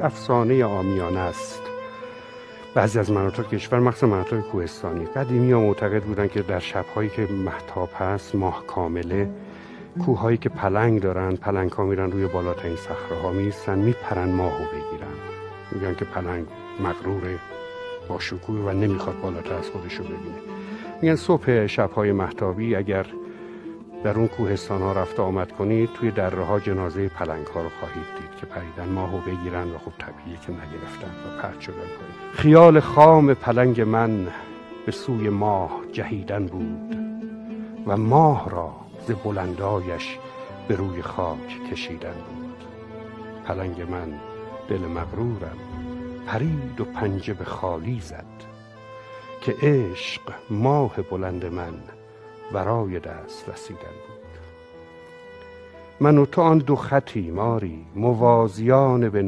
افسانه عامیانه است. بعضی از مناطق کشور، مخصوصا مناطق کوهستانی، قدیمی‌ها معتقد بودن که در شب‌هایی که مهتاب هست، ماه کامله، کوه‌هایی که پلنگ دارن، پلنگ‌ها میرن روی بالاترین صخره‌ها می‌ایستن، میپرن ماهو بگیرن. میگن که پلنگ مغروره، با شکوه و نمیخواد بالاتر از خودشو ببینه. میگن صبح شب‌های مهتابی اگر در اون کوهستان‌ها رفت آمد کنید، توی دره‌ها جنازه پلنگ‌ها رو خواهید دید که پریدن ماهو بگیرن و خب طبیعیه که نگرفتن و پرت شدن پایین. خیال خام پلنگ من به سوی ماه جهیدن بود و ماه را ز بلندایش به روی خاک کشیدن بود. پلنگ من دل مغرورم پرید و پنجه به خالی زد، که عشق ماه بلند من ورای دست رسیدن بود. من و تو آن دو خطیم آری، موازیان به